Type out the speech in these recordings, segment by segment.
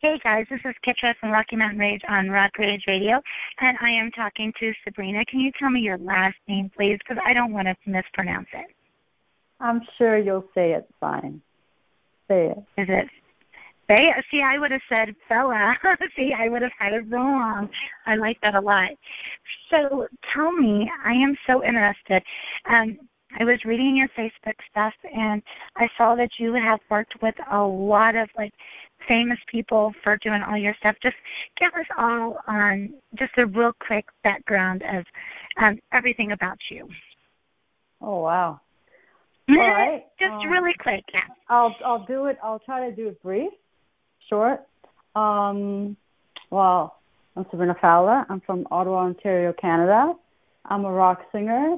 Hey guys, this is Kitra from Rocky Mountain Rage on Rock Rage Radio, and I am talking to Sabrina. Can you tell me your last name, please? Because I don't want to mispronounce it. I'm sure you'll say it fine. Say it. Is it Fallah? See, I would have said Fallah. See, I would have had it wrong. I like that a lot. So tell me, I am so interested. I was reading your Facebook stuff, and I saw that you have worked with a lot of, famous people for doing all your stuff. Just give us all just a real quick background of everything about you. Oh, wow. All right. Just really quick, yeah. I'll do it. I'll try to do it brief, short. Well, I'm Sabrina Fallah. I'm from Ottawa, Ontario, Canada. I'm a rock singer.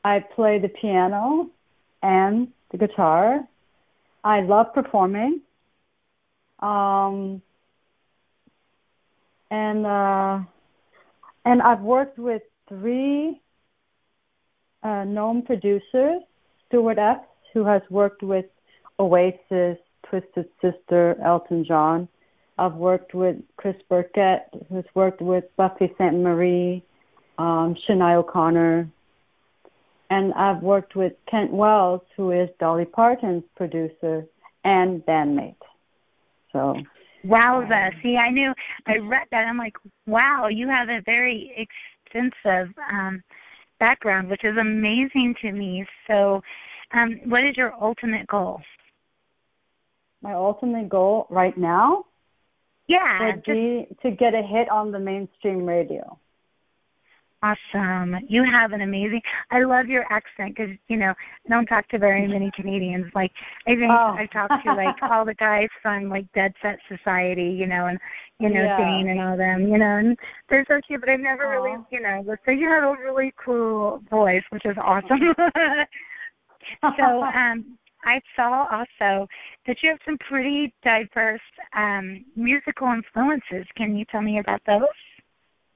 I play the piano and the guitar. I love performing. And I've worked with 3 known producers. Stuart Epps, who has worked with Oasis, Twisted Sister, Elton John. I've worked with Chris Burkett, who's worked with Buffy Sainte-Marie, Shania O'Connor. And I've worked with Kent Wells, who is Dolly Parton's producer and bandmate. So, wowza. See, I read that. I'm like, wow, you have a very extensive background, which is amazing to me. So what is your ultimate goal? My ultimate goal right now would be to get a hit on the mainstream radio. Awesome. You have an amazing, I love your accent because, I don't talk to very many Canadians. I think I talk to, all the guys from, Dead Set Society, and, Dane and all them, and they're so cute, but I've never really, so you have a really cool voice, which is awesome. So I saw also that you have some pretty diverse musical influences. Can you tell me about those?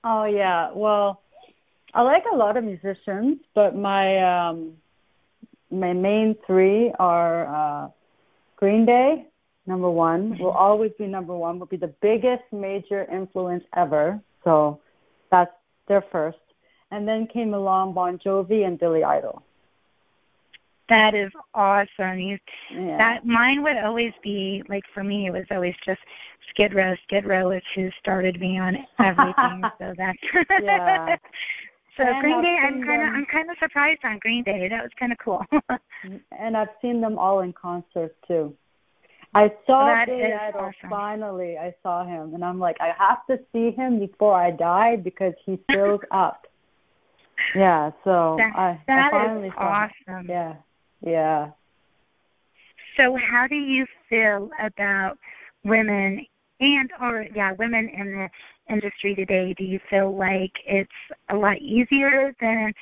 Oh, yeah. Well, I like a lot of musicians, but my main 3 are Green Day, number 1, will always be number 1, will be the biggest major influence ever. So that's their first. And then came along Bon Jovi and Billy Idol. That is awesome. That mine would always be, for me, it was always just Skid Row. Skid Row is who started me on everything. So that's yeah. So and Green Day, I'm kind of surprised on Green Day. That was kind of cool. And I've seen them all in concert too. I saw Billy Idol. Awesome. Finally, I saw him, and I'm like, I have to see him before I die because he fills up. Yeah. So I finally saw awesome. Him. Yeah. So how do you feel about women in the industry today? Do you feel like it's a lot easier than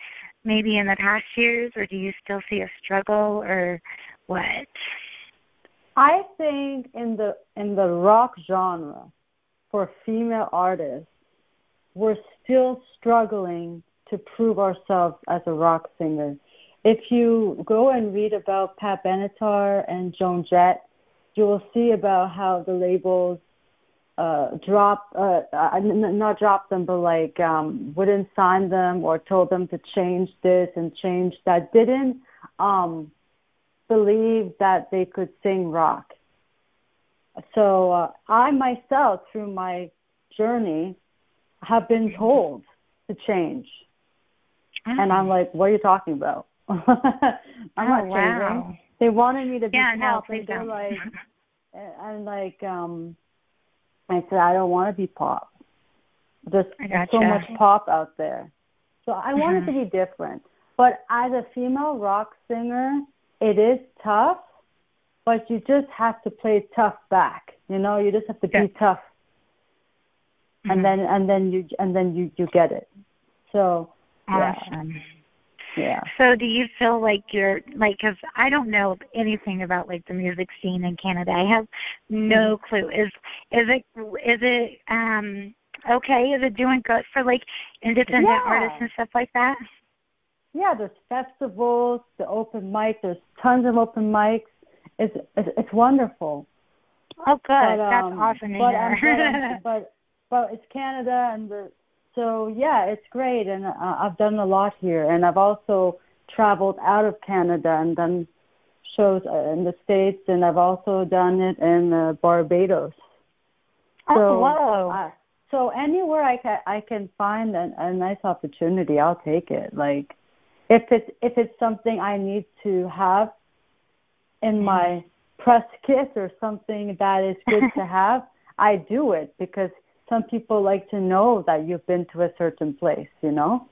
maybe in the past years, or do you still see a struggle, or what? I think in the rock genre, for female artists, we're still struggling to prove ourselves as a rock singer. If you go and read about Pat Benatar and Joan Jett, you will see about how the labels not drop them, but wouldn't sign them or told them to change this and change that. Didn't believe that they could sing rock. So I myself, through my journey, have been told to change. And I'm like, what are you talking about? I'm not changing. Wow. They wanted me to be pop. No, please and don't. I said, I don't want to be pop. There's so much pop out there. So I wanted to be different. But as a female rock singer, it is tough, but you just have to play tough back. You just have to be tough. And then you get it. So awesome. Yeah. So do you feel like you're because I don't know anything about the music scene in Canada. I have no clue. Is it okay? Is it doing good for independent artists and stuff like that? Yeah, there's festivals, the open mic. There's tons of open mics. It's wonderful. Oh, good. That's awesome to hear. But it's Canada, and so yeah, it's great, and I've done a lot here, and I've also traveled out of Canada and done shows in the States, and I've also done it in Barbados. Oh, wow. So anywhere I can find a nice opportunity, I'll take it. Like if it's something I need to have in my press kit or something that is good to have, I do it, because some people like to know that you've been to a certain place, you know?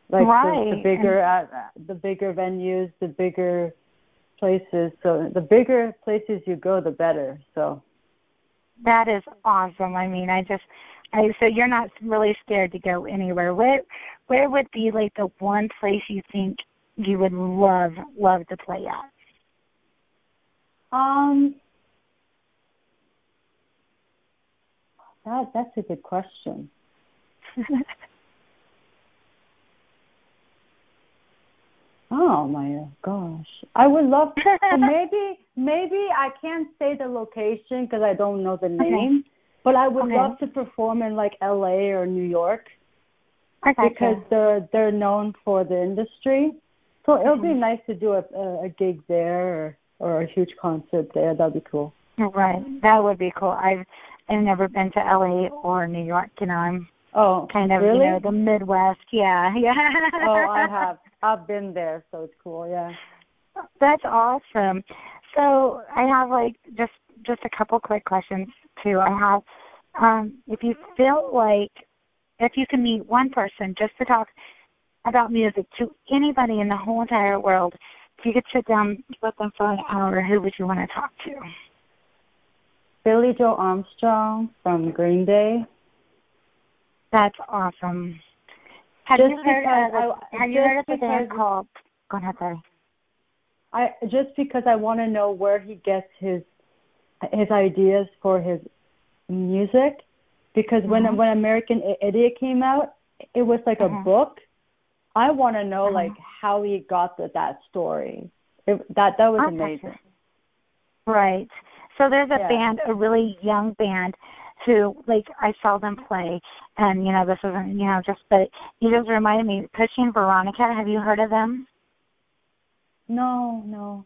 Like right. the bigger venues, the bigger places. So the bigger places you go, the better. So that is awesome. I mean, so you're not really scared to go anywhere. Where would be like the one place you think you would love to play at? That's a good question. Oh my gosh, I would love to. Maybe I can't say the location because I don't know the name, but I would love to perform in like LA or New York, because they're known for the industry. So it'll be nice to do a gig there or a huge concert there. That'd be cool. Right, that would be cool. I've never been to LA or New York. You know, I'm kind of really? The Midwest. Yeah. Oh, I have. I've been there, so it's cool. Yeah. That's awesome. So I have like just a couple quick questions too. I have, if you feel like if you can meet one person just to talk about music to anybody in the whole entire world, if you could sit down with them for an hour, who would you want to talk to? Billie Joe Armstrong from Green Day. That's awesome. Have you heard of the band called? Go ahead, sorry. Just because I want to know where he gets his ideas for his music, because when American Idiot came out, it was like a book. I want to know like how he got that story. That was amazing. Right. So there's a band, a really young band, who, like, I saw them play, and, you know, this isn't, you know, but you just reminded me, Pushing Veronica, have you heard of them? No.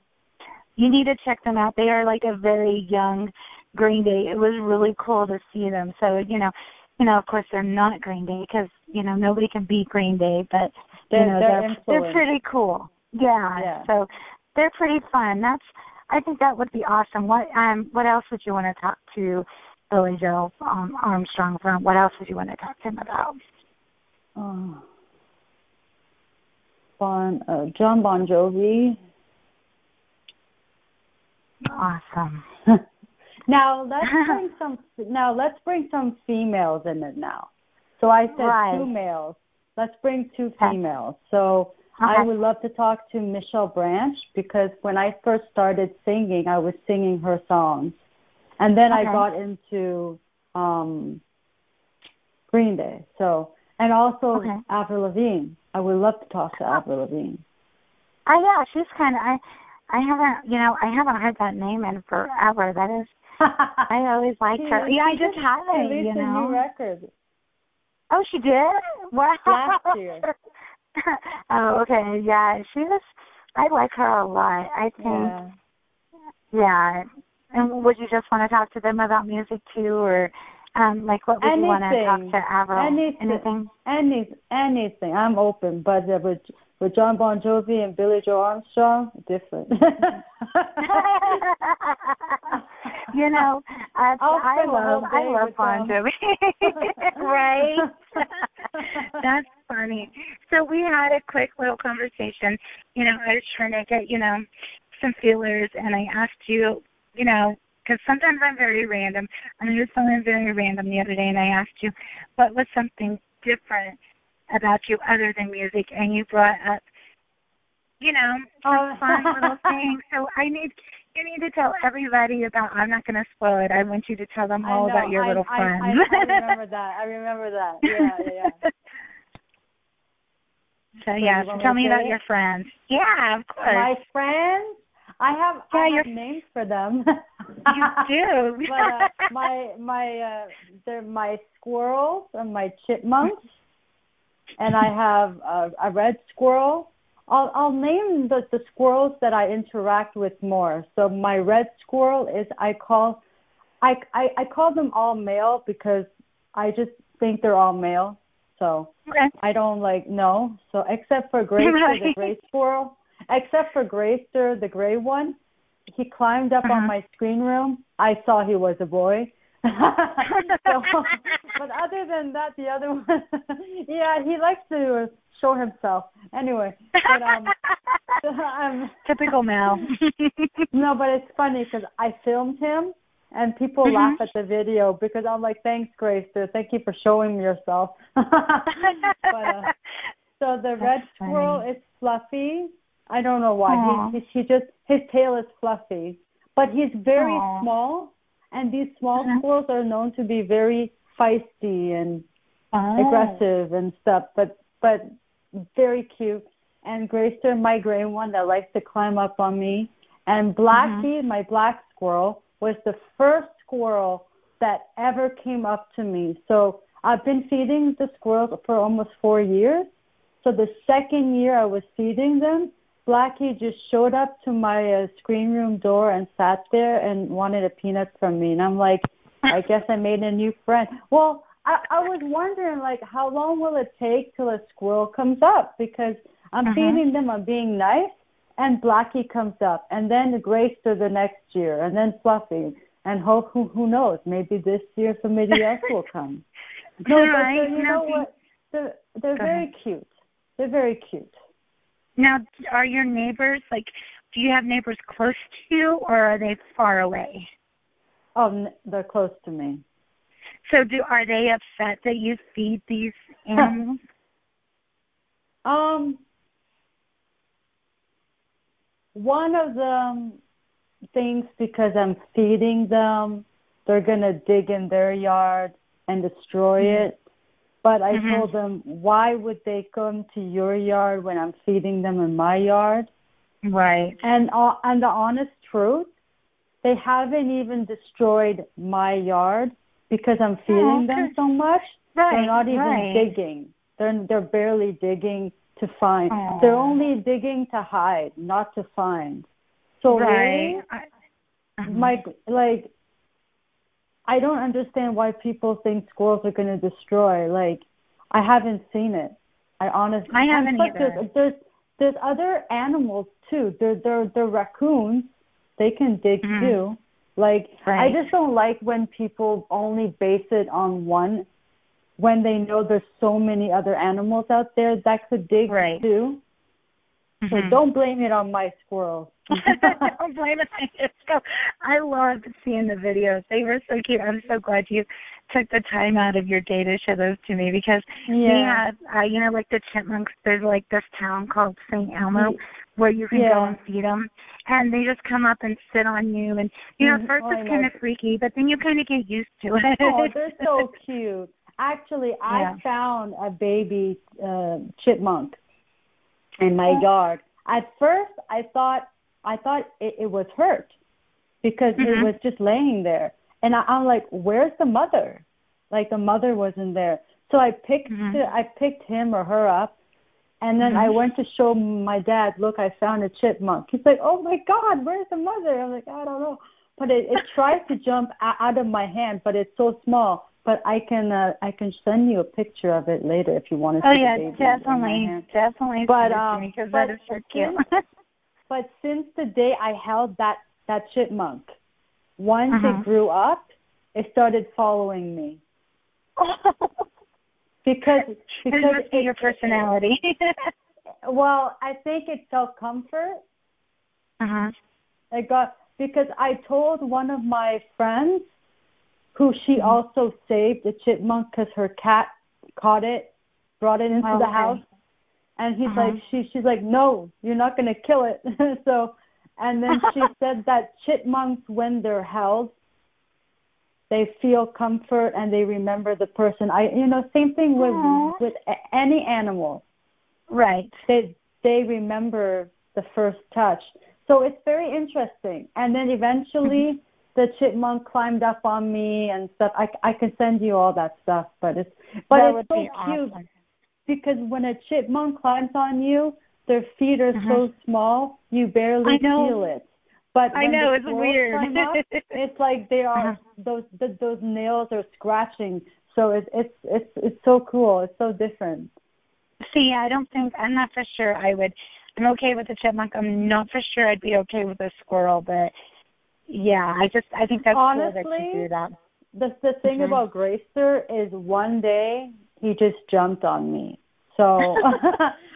You need to check them out. They are, like, a very young Green Day. It was really cool to see them. So, you know, of course, they're not Green Day because, you know, nobody can beat Green Day, but, they're pretty cool. Yeah, so they're pretty fun. I think that would be awesome. What else would you want to talk to Billie Joe Armstrong from? What else would you want to talk to him about? John Bon Jovi. Awesome. Now let's bring some females in it now. So I said 2 males. Let's bring 2 females. So I would love to talk to Michelle Branch, because when I first started singing, I was singing her songs. And then I got into Green Day. So, and also Avril Lavigne. I would love to talk to Avril Lavigne. Yeah, she's kind of I haven't heard that name in forever. That is, I always liked her. Yeah, I just haven't. Released a new record. Oh, she did? Wow. Last year. Oh, okay. Yeah, I like her a lot. I think. Yeah. And would you just want to talk to them about music too, or like what would you want to talk to Avril? Anything. I'm open, but with John Bon Jovi and Billie Joe Armstrong, different. You know, I love Bon Jovi. Right? That's funny. So we had a quick little conversation. You know, I was trying to get, some feelers, and I asked you, because sometimes I'm very random. I knew something very random the other day, and I asked you, what was something different about you other than music? And you brought up, some fun little things. So you need to tell everybody about. I'm not going to spoil it. I want you to tell them all about your little friends. I remember that. Yeah. So tell me about your friends. Yeah, of course. My friends. I have names for them. You do. But they're my squirrels and my chipmunks, and I have a red squirrel. I'll name the squirrels that I interact with more. So my red squirrel is I call them all male because I just think they're all male. So I don't no. So except for Grayster, the gray squirrel, except for Grayster, the gray one, he climbed up on my screen room. I saw he was a boy. So, but other than that, the other one, yeah, he likes to show himself. Anyway, but typical male. No, but it's funny because I filmed him. And people laugh at the video because I'm like, thanks, Grayster. Thank you for showing yourself. But, so the red squirrel is fluffy. I don't know why. His tail is fluffy. But he's very small. And these small squirrels are known to be very feisty and aggressive and stuff. But very cute. And Grayster, my gray one that likes to climb up on me. And Blackie, my black squirrel, was the first squirrel that ever came up to me. So I've been feeding the squirrels for almost 4 years. So the second year I was feeding them, Blackie just showed up to my screen room door and sat there and wanted a peanut from me. And I'm like, I guess I made a new friend. Well, I was wondering, how long will it take till a squirrel comes up? Because I'm feeding them, I'm being nice. And Blackie comes up, and then the Grayster the next year, and then Fluffy, and who knows? Maybe this year somebody else will come. No, but you know what? They're very cute. They're very cute. Now, are your neighbors do you have neighbors close to you, or are they far away? Oh, they're close to me. So, are they upset that you feed these animals? One of them thinks because I'm feeding them, they're going to dig in their yard and destroy it. But I told them, why would they come to your yard when I'm feeding them in my yard? Right. And the honest truth, they haven't even destroyed my yard because I'm feeding them so much. Right. They're not even digging. They're barely digging to find. They're only digging to hide, not to find. So really, I don't understand why people think squirrels are going to destroy. I haven't seen it. I haven't either. There's other animals too. They're raccoons. They can dig too. I just don't like when people only base it on one, when they know there's so many other animals out there that could dig too. So don't blame it on my squirrels. Don't blame it on yourself. I loved seeing the videos. They were so cute. I'm so glad you took the time out of your day to show those to me because we have, the chipmunks, there's this town called St. Elmo where you can go and feed them. And they just come up and sit on you. And, first it's kind of freaky, but then you kind of get used to it. Oh, they're so cute. Actually, I found a baby chipmunk in my yard. At first, I thought it was hurt because it was just laying there. And I'm like, where's the mother? The mother wasn't there. So I picked him or her up, and then I went to show my dad, look, I found a chipmunk. He's like, oh, my God, where's the mother? I'm like, I don't know. But it tried to jump out of my hand, but it's so small. But I can send you a picture of it later if you want to see the baby. Definitely. But because that is so cute. But since the day I held that chipmunk, once it grew up, it started following me. because it's your personality. Well, I think it felt comfort. Because I told one of my friends, who she also saved a chipmunk because her cat caught it, brought it into the house. And he's she's like, no, you're not going to kill it. So, and then she said that chipmunks, when they're held, they feel comfort and they remember the person. Same thing with any animal. Right. They remember the first touch. So it's very interesting. And then eventually the chipmunk climbed up on me and stuff. I can send you all that stuff, but it's so cute awesome. because when a chipmunk climbs on you, their feet are so small you barely feel it. But I know, it's weird. Climb up, it's like they are those nails are scratching. So it's so cool. It's so different. See, I'm not for sure I'm okay with the chipmunk. I'm not for sure I'd be okay with a squirrel, but yeah, I think that's honestly, cool that you do that. The thing about Grayster is one day he just jumped on me. So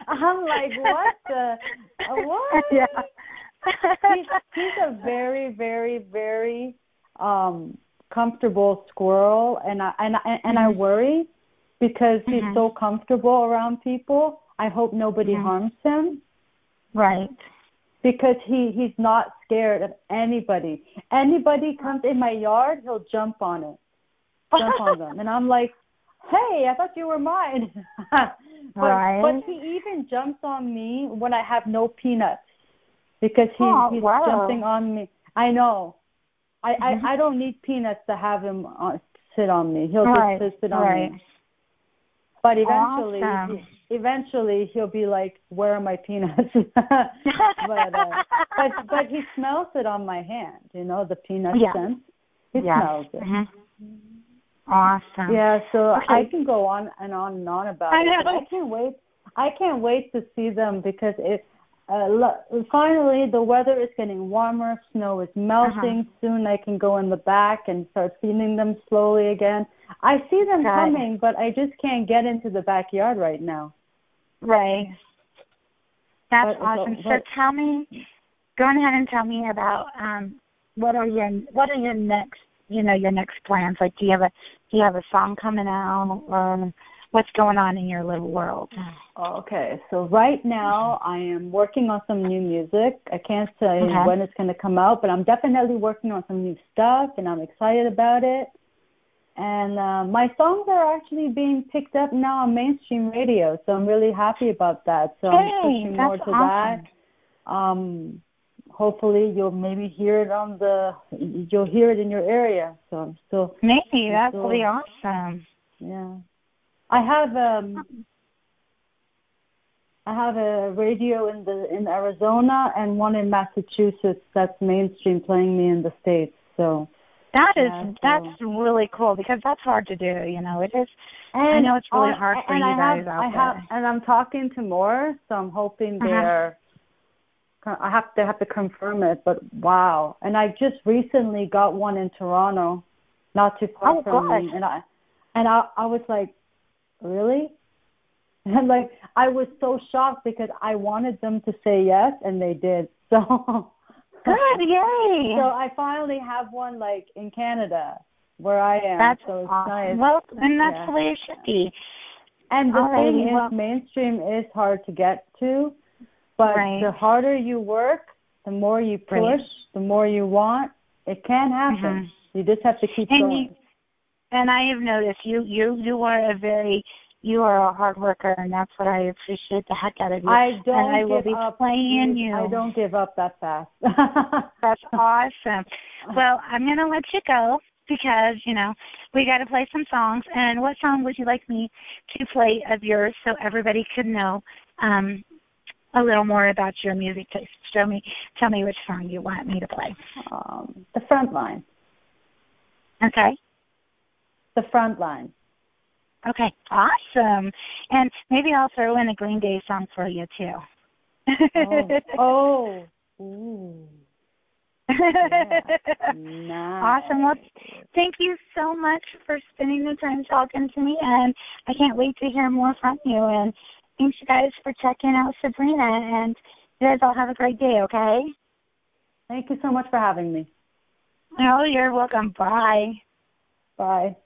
I'm like, what? Yeah. He's a very, very, very comfortable squirrel, and I worry because he's so comfortable around people. I hope nobody harms him. Right. Because he's not scared of anybody. Anybody comes in my yard, he'll jump on them. And I'm like, hey, I thought you were mine. But he even jumps on me when I have no peanuts because he's jumping on me. I know. I don't need peanuts to have him sit on me. He'll just sit on me. But eventually he'll be like, where are my peanuts? but he smells it on my hand, the peanut scent. He smells it. Awesome. Yeah, so I can go on and on about it. I can't wait to see them because finally the weather is getting warmer, snow is melting. Soon I can go in the back and start feeding them slowly again. I see them coming, but I just can't get into the backyard right now. Right. That's awesome. So tell me, go ahead and tell me about what are your next your next plans? Like, do you have a song coming out, or what's going on in your little world? Okay, so right now I am working on some new music. I can't say when it's going to come out, but I'm definitely working on some new stuff, and I'm excited about it. And my songs are actually being picked up now on mainstream radio, so I'm really happy about that. So I'm pushing more to that. Hopefully you'll maybe hear it you'll hear it in your area. So I'm still that will be awesome. Yeah, I have a radio in Arizona and one in Massachusetts that's mainstream playing me in the States. So. That's really cool because that's hard to do, It is. And I know it's really hard for you guys out there. And I'm talking to more, so I'm hoping I have to confirm it. But wow! And I just recently got one in Toronto, not too far from me, and I was like, really? And like I was so shocked because I wanted them to say yes, and they did. So. Good, yay! So I finally have one like in Canada where I am. That's so it's awesome. Nice. Well, and that's the way it should be. And the thing is, mainstream is hard to get to, but the harder you work, the more you push, the more you want, it can happen. You just have to keep going. And I have noticed you are a hard worker, and that's what I appreciate the heck out of you. I will be playing you. I don't give up that fast. That's awesome. Well, I'm going to let you go because, we got to play some songs. And what song would you like me to play of yours so everybody could know a little more about your music taste? Tell me which song you want me to play. The Front Line. Okay. The Front Line. Okay, awesome. And maybe I'll throw in a Green Day song for you, too. Ooh. Yeah. Nice. Awesome. Well, thank you so much for spending the time talking to me, and I can't wait to hear more from you. And thanks, you guys, for checking out Sabrina, and you guys all have a great day, okay? Thank you so much for having me. Oh, you're welcome. Bye. Bye.